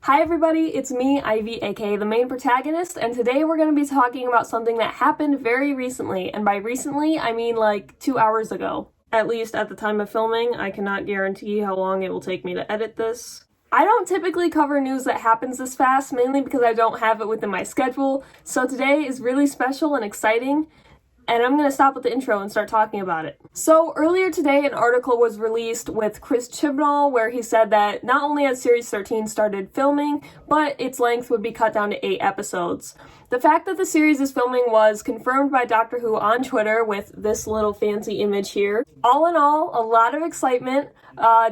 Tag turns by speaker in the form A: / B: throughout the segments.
A: Hi everybody, it's me, Ivy, aka the main protagonist, and today we're going to be talking about something that happened very recently, and by recently, I mean like 2 hours ago. At least at the time of filming. I cannot guarantee how long it will take me to edit this. I don't typically cover news that happens this fast, mainly because I don't have it within my schedule, so today is really special and exciting. And I'm going to stop with the intro and start talking about it. So earlier today, an article was released with Chris Chibnall where he said that not only had Series 13 started filming, but its length would be cut down to 8 episodes. The fact that the series is filming was confirmed by Doctor Who on Twitter with this little fancy image here. All in all, a lot of excitement.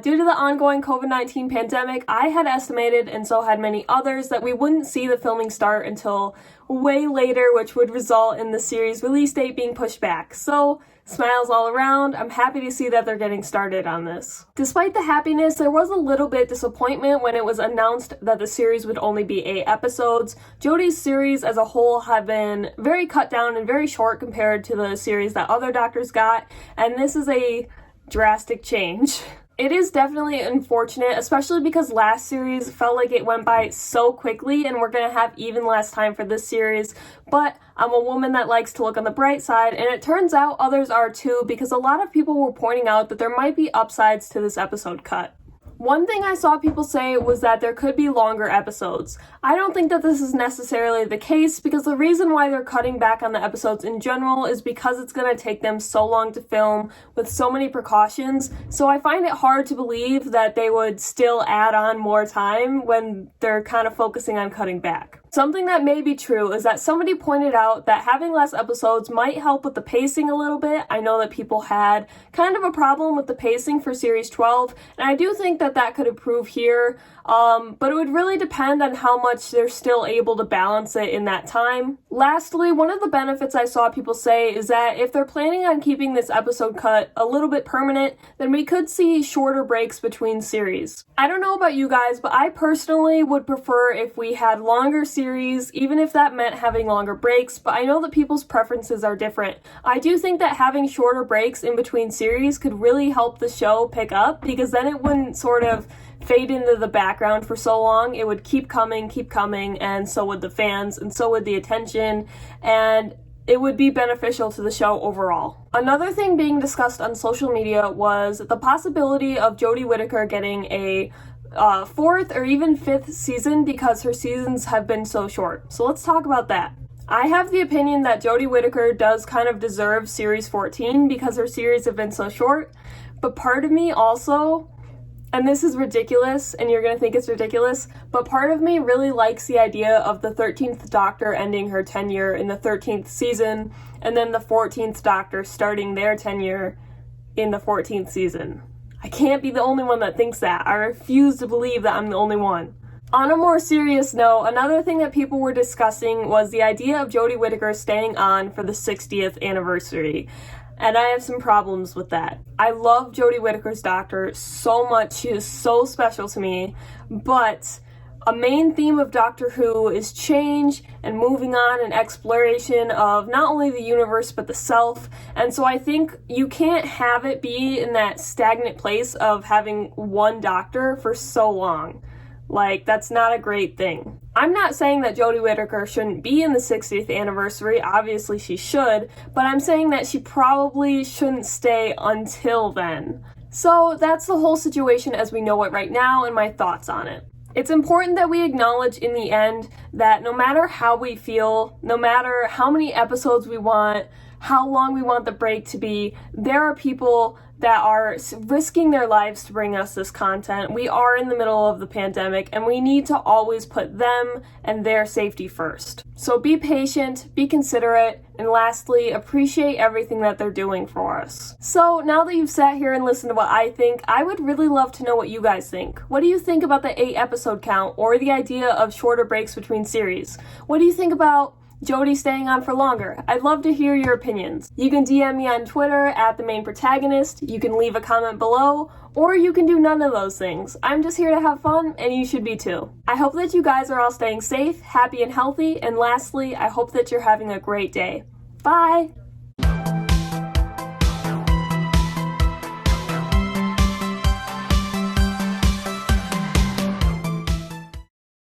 A: Due to the ongoing COVID-19 pandemic, I had estimated, and so had many others, that we wouldn't see the filming start until way later, which would result in the series release date being pushed back. So, smiles all around. I'm happy to see that they're getting started on this. Despite the happiness, there was a little bit disappointment when it was announced that the series would only be 8 episodes. Jodie's series as a whole have been very cut down and very short compared to the series that other doctors got, and this is a drastic change. It is definitely unfortunate, especially because last series felt like it went by so quickly and we're going to have even less time for this series, but I'm a woman that likes to look on the bright side, and it turns out others are too, because a lot of people were pointing out that there might be upsides to this episode cut. One thing I saw people say was that there could be longer episodes. I don't think that this is necessarily the case, because the reason why they're cutting back on the episodes in general is because it's going to take them so long to film with so many precautions, so I find it hard to believe that they would still add on more time when they're kind of focusing on cutting back. Something that may be true is that somebody pointed out that having less episodes might help with the pacing a little bit. I know that people had kind of a problem with the pacing for Series 12, and I do think that that could improve here, but it would really depend on how much they're still able to balance it in that time. Lastly, one of the benefits I saw people say is that if they're planning on keeping this episode cut a little bit permanent, then we could see shorter breaks between series. I don't know about you guys, but I personally would prefer if we had longer series, even if that meant having longer breaks, but I know that people's preferences are different. I do think that having shorter breaks in between series could really help the show pick up, because then it wouldn't sort of fade into the background for so long. It would keep coming, and so would the fans, and so would the attention, and it would be beneficial to the show overall. Another thing being discussed on social media was the possibility of Jodie Whittaker getting a 4th or even 5th season because her seasons have been so short. So let's talk about that. I have the opinion that Jodie Whittaker does kind of deserve Series 14 because her series have been so short, but part of me also, and this is ridiculous, and you're gonna think it's ridiculous, but part of me really likes the idea of the 13th Doctor ending her tenure in the 13th season, and then the 14th Doctor starting their tenure in the 14th season. I can't be the only one that thinks that. I refuse to believe that I'm the only one. On a more serious note, another thing that people were discussing was the idea of Jodie Whittaker staying on for the 60th anniversary. And I have some problems with that. I love Jodie Whittaker's Doctor so much. She is so special to me. But a main theme of Doctor Who is change and moving on and exploration of not only the universe but the self. And so I think you can't have it be in that stagnant place of having one Doctor for so long. Like, that's not a great thing. I'm not saying that Jodie Whittaker shouldn't be in the 60th anniversary. Obviously she should, but I'm saying that she probably shouldn't stay until then. So that's the whole situation as we know it right now, and my thoughts on it. It's important that we acknowledge in the end that no matter how we feel, no matter how many episodes we want, how long we want the break to be, there are people that are risking their lives to bring us this content. We are in the middle of the pandemic, and we need to always put them and their safety first. So be patient, be considerate, and lastly, appreciate everything that they're doing for us. So now that you've sat here and listened to what I think, I would really love to know what you guys think. What do you think about the 8 episode count or the idea of shorter breaks between series? What do you think about Jodie staying on for longer? I'd love to hear your opinions. You can DM me on Twitter at the main protagonist, you can leave a comment below, or you can do none of those things. I'm just here to have fun, and you should be too. I hope that you guys are all staying safe, happy, and healthy, and lastly, I hope that you're having a great day. Bye!